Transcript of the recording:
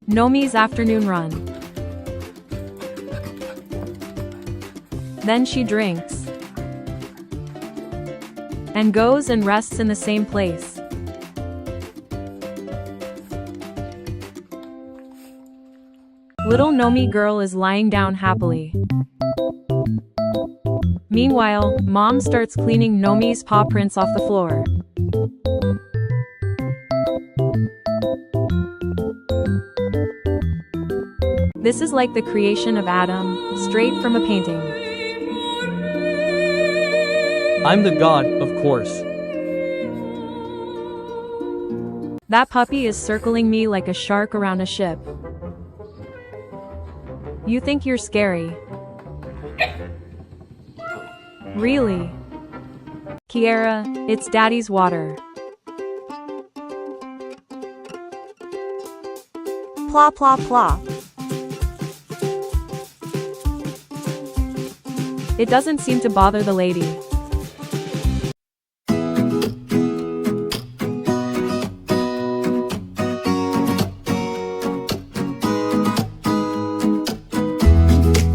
Nomi's afternoon run. Then she drinks. And goes and rests in the same place. Little Nomi girl is lying down happily. Meanwhile, Mom starts cleaning Nomi's paw prints off the floor. This is like the creation of Adam, straight from a painting. I'm the god, of course. That puppy is circling me like a shark around a ship. You think you're scary? Really? Kiara, it's Daddy's water. Plop plop plop. It doesn't seem to bother the lady.